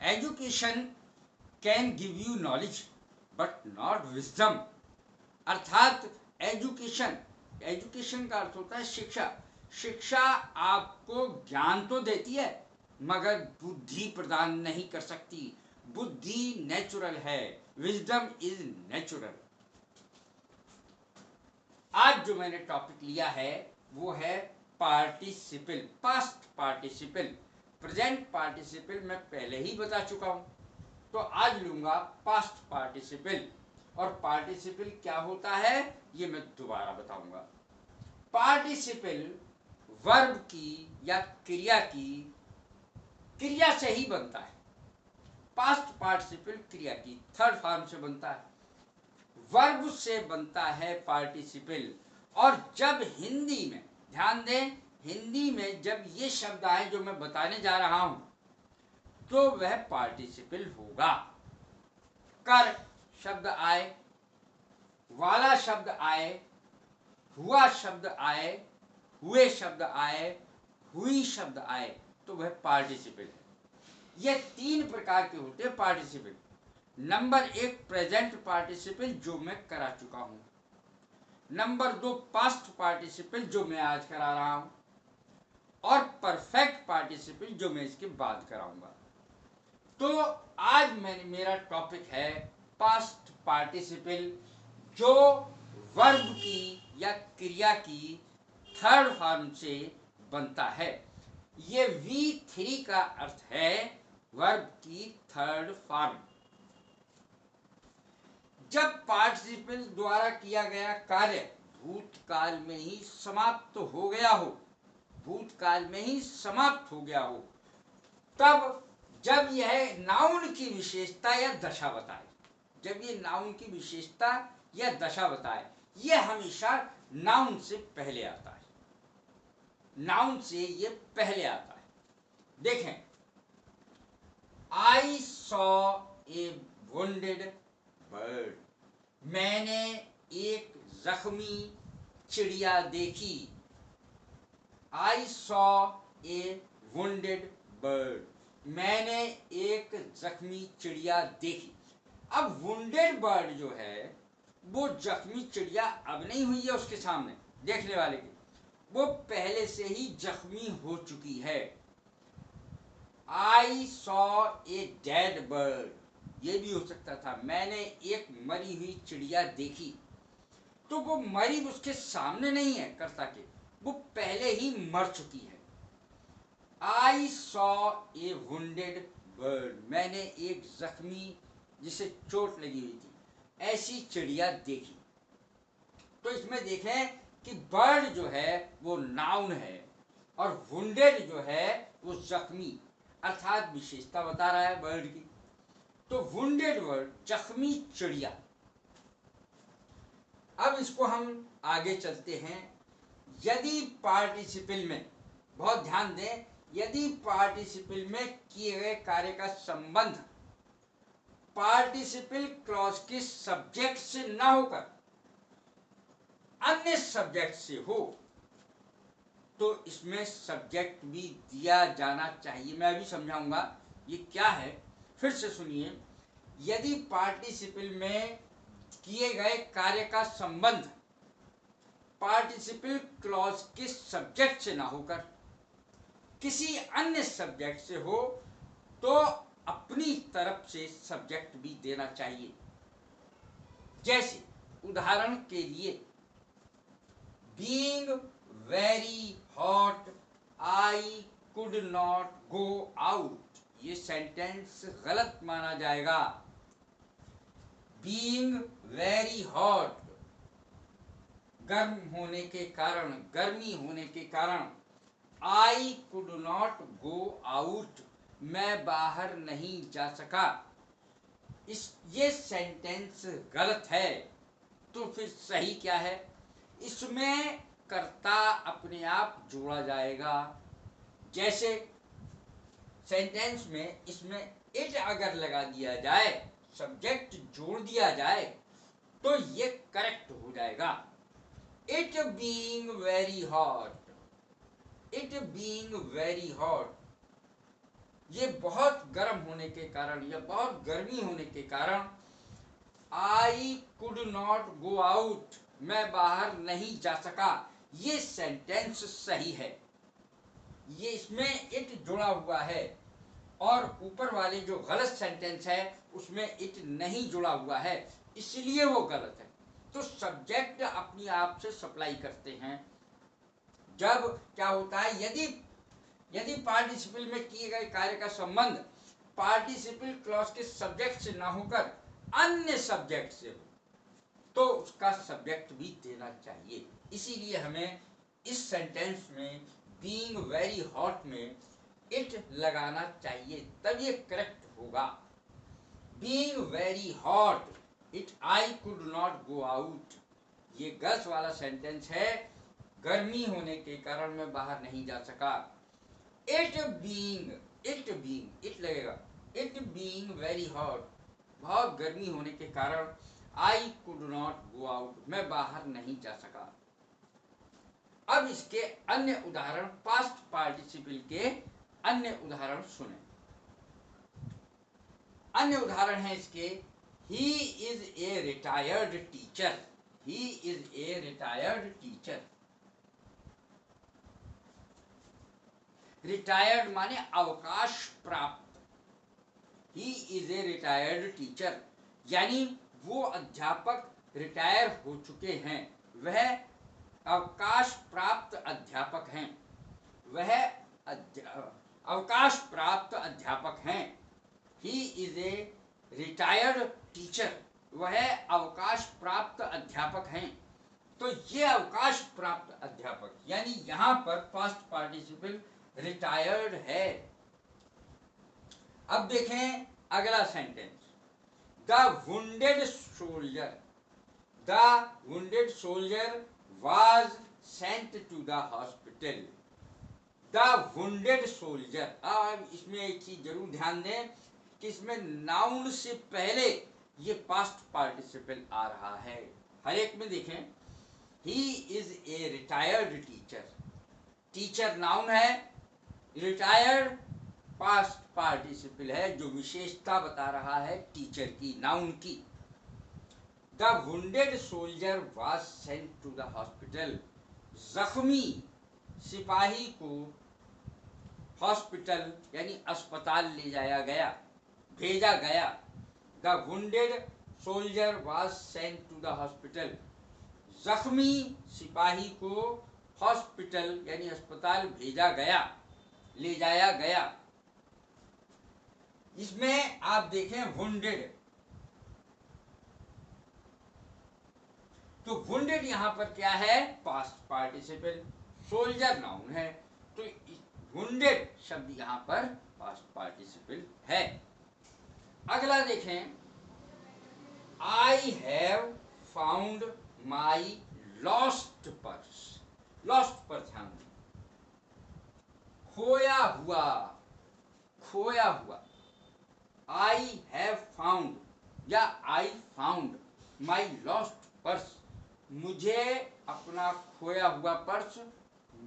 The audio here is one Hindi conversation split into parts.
Education can give you knowledge but not wisdom. अर्थात एजुकेशन, एजुकेशन का अर्थ होता है शिक्षा। शिक्षा आपको ज्ञान तो देती है मगर बुद्धि प्रदान नहीं कर सकती। बुद्धि नेचुरल है, विजडम इज नेचुरल। आज जो मैंने टॉपिक लिया है वो है participle, past participle. Present participle मैं पहले ही बता चुका हूं, तो आज लूंगा पास्ट पार्टिसिपल। और पार्टिसिपल क्या होता है ये मैं दोबारा बताऊंगा। पार्टिसिपल वर्ब की या क्रिया की, क्रिया से ही बनता है। पास्ट पार्टिसिपल क्रिया की थर्ड फॉर्म से बनता है, वर्ब से बनता है पार्टिसिपल। और जब हिंदी में, ध्यान दें, हिंदी में जब ये शब्द आए जो मैं बताने जा रहा हूं तो वह पार्टिसिपल होगा। कर शब्द आए, वाला शब्द आए, हुआ शब्द आए, हुए शब्द आए, हुई शब्द आए, तो वह पार्टिसिपल है। ये तीन प्रकार के होते हैं पार्टिसिपल। नंबर एक प्रेजेंट पार्टिसिपल जो मैं करा चुका हूं। नंबर दो पास्ट पार्टिसिपल जो मैं आज करा रहा हूं। और परफेक्ट पार्टिसिपल जो मैं इसके बाद कराऊंगा। तो आज मेरा टॉपिक है पास्ट पार्टिसिपल जो वर्ब की या क्रिया की थर्ड फॉर्म से बनता है। ये V3 का अर्थ है वर्ब की थर्ड फॉर्म। जब पार्टिसिपल द्वारा किया गया कार्य भूतकाल में ही समाप्त हो गया हो, भूतकाल में ही समाप्त हो गया हो, तब जब यह नाउन की विशेषता या दशा बताए, जब ये नाउन की विशेषता या दशा बताए, यह हमेशा नाउन से पहले आता है, नाउन से ये पहले आता है। देखें, आई सॉ ए वुंडेड बर्ड, मैंने एक जख्मी चिड़िया देखी। आई सॉ ए वुंडेड बर्ड, मैंने एक जख्मी चिड़िया देखी। अब वुंडेड बर्ड जो है वो जख्मी चिड़िया अब नहीं हुई है उसके सामने देखने वाले की, वो पहले से ही जख्मी हो चुकी है। आई सॉ ए डेड बर्ड, ये भी हो सकता था मैंने एक मरी हुई चिड़िया देखी। तो वो मरी उसके सामने नहीं है कर्ता के, वो पहले ही मर चुकी है। आई सॉ ए वुंडेड बर्ड, मैंने एक जख्मी जिसे चोट लगी हुई थी ऐसी चिड़िया देखी। तो इसमें देखें कि बर्ड जो है वो नाउन है और वुंडेड जो है वो जख्मी, अर्थात विशेषता बता रहा है बर्ड की। तो वुंडेड बर्ड, जख्मी चिड़िया। अब इसको हम आगे चलते हैं। यदि पार्टिसिपल में, बहुत ध्यान दें, यदि पार्टिसिपल में किए गए कार्य का संबंध पार्टिसिपल क्लॉज के सब्जेक्ट से ना होकर अन्य सब्जेक्ट से हो तो इसमें सब्जेक्ट भी दिया जाना चाहिए। मैं अभी समझाऊंगा ये क्या है, फिर से सुनिए। यदि पार्टिसिपल में किए गए कार्य का संबंध पार्टिसिपल क्लॉज के सब्जेक्ट से ना होकर किसी अन्य सब्जेक्ट से हो तो अपनी तरफ से सब्जेक्ट भी देना चाहिए। जैसे उदाहरण के लिए, being very hot I could not go out, ये सेंटेंस गलत माना जाएगा। बीइंग वेरी हॉट, गर्म होने के कारण, गर्मी होने के कारण, I could not go out, मैं बाहर नहीं जा सका, ये सेंटेंस गलत है। तो फिर सही क्या है? इसमें कर्ता अपने आप जोड़ा जाएगा। जैसे सेंटेंस में इसमें इट अगर लगा दिया जाए, सब्जेक्ट जोड़ दिया जाए तो ये करेक्ट हो जाएगा। It being very hot, it being very hot, ये बहुत गर्म होने के कारण या बहुत गर्मी होने के कारण I could not go out, मैं बाहर नहीं जा सका, ये सेंटेंस सही है। ये इसमें इट जुड़ा हुआ है और ऊपर वाले जो गलत सेंटेंस है उसमें इट नहीं जुड़ा हुआ है, इसलिए वो गलत है। तो सब्जेक्ट अपनी आप से सप्लाई करते हैं। जब क्या होता है, यदि पार्टिसिपल में किए गए कार्य का संबंध पार्टिसिपल क्लॉज के सब्जेक्ट से ना होकर अन्य सब्जेक्ट से हो तो उसका सब्जेक्ट भी देना चाहिए। इसीलिए हमें इस सेंटेंस में बीइंग वेरी हॉट में इट लगाना चाहिए, तब ये करेक्ट होगा। Being very hot it I could not go out, ये गलत वाला सेंटेंस है, गर्मी होने के कारण मैं बाहर नहीं जा सका। इट लगेगा, इट बीइंग वेरी हॉट, बहुत गर्मी होने के कारण I could not go out, मैं बाहर नहीं जा सका। अब इसके अन्य उदाहरण, पास्ट पार्टिसिपल के अन्य उदाहरण सुने। अन्य उदाहरण है इसके, ही is a retired teacher, he is a retired teacher. Retired माने अवकाश प्राप्त, ही इज ए रिटायर्ड टीचर, यानी वो अध्यापक रिटायर हो चुके हैं, वह अवकाश प्राप्त अध्यापक हैं, वह अवकाश प्राप्त अध्यापक हैं। ही इज ए रिटायर्ड टीचर, वह अवकाश प्राप्त अध्यापक हैं। तो ये अवकाश प्राप्त अध्यापक, यानी यहां पर पास्ट पार्टिसिपल रिटायर्ड है। अब देखें अगला sentence, the wounded soldier, the wounded soldier was sent to the hospital, the wounded soldier। अब इसमें एक चीज जरूर ध्यान दें कि इसमें नाउन से पहले ये पास्ट पार्टिसिपल आ रहा है। हर एक में देखें, he is a retired teacher, teacher noun है, रिटायर्ड पास्ट पार्टिसिपल है, जो विशेषता बता रहा है टीचर की, नाउन की। The wounded soldier was sent to the hospital, जख्मी सिपाही को हॉस्पिटल यानी अस्पताल ले जाया गया, भेजा गया। The wounded soldier was sent to the hospital, जख्मी सिपाही को हॉस्पिटल यानी अस्पताल भेजा गया, ले जाया गया। इसमें आप देखें wounded, तो वुंडेड यहां पर क्या है, पास्ट पार्टिसिपल, सोल्जर नाउन है, तो वुंडेड शब्द यहां पर पास्ट पार्टिसिपल है। अगला देखें, आई have found my lost purse, lost पर ध्यान दें, खोया हुआ, खोया हुआ। आई हैव फाउंड या I found my lost purse, मुझे अपना खोया हुआ पर्स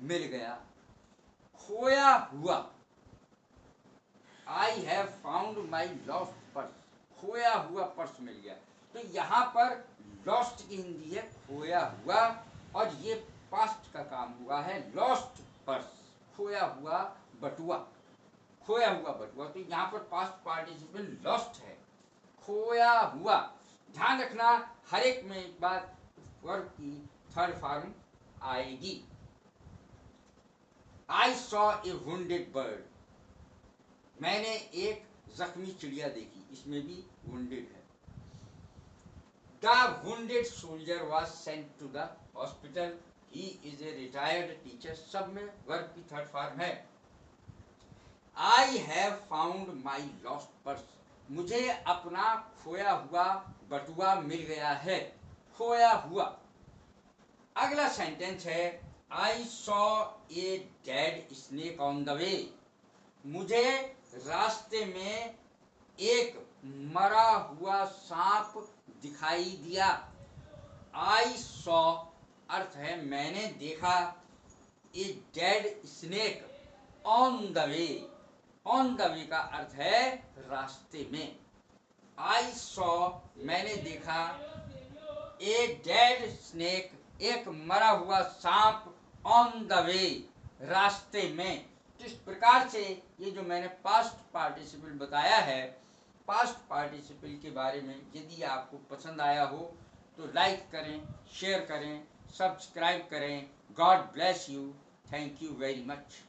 मिल गया, खोया हुआ। आई have found my lost purse, खोया हुआ पर्स मिल गया। तो यहाँ पर लॉस्ट की हिंदी है खोया हुआ, और ये पास्ट का काम हुआ है लॉस्ट पर्स, खोया हुआ बटुआ, खोया हुआ बटुआ। तो यहाँ पर पास्ट पार्टिसिपल लॉस्ट है, खोया हुआ। ध्यान रखना हर एक में एक बार वर्ब की थर्ड फॉर्म आएगी। I saw a wounded bird, मैंने एक जख्मी चिड़िया देखी, इसमें भी वुंडेड है। The wounded soldier was sent to the hospital, he is a retired teacher, सब में वर्ब की थर्ड फॉर्म है। I have found my lost purse, मुझे अपना खोया हुआ बटुआ मिल गया है, खोया हुआ। अगला सेंटेंस है, आई saw a dead snake on the way, मुझे रास्ते में एक मरा हुआ सांप दिखाई दिया। आई सॉ अर्थ है मैंने देखा, a dead snake on the way, on the way का अर्थ है रास्ते में। आई सॉ मैंने देखा, ए डेड स्नेक एक मरा हुआ सांप, ऑन द वे रास्ते में। तो इस प्रकार से ये जो मैंने पास्ट पार्टिसिपल बताया है, पास्ट पार्टिसिपल के बारे में यदि आपको पसंद आया हो तो लाइक करें, शेयर करें, सब्सक्राइब करें। God bless you. Thank you very much.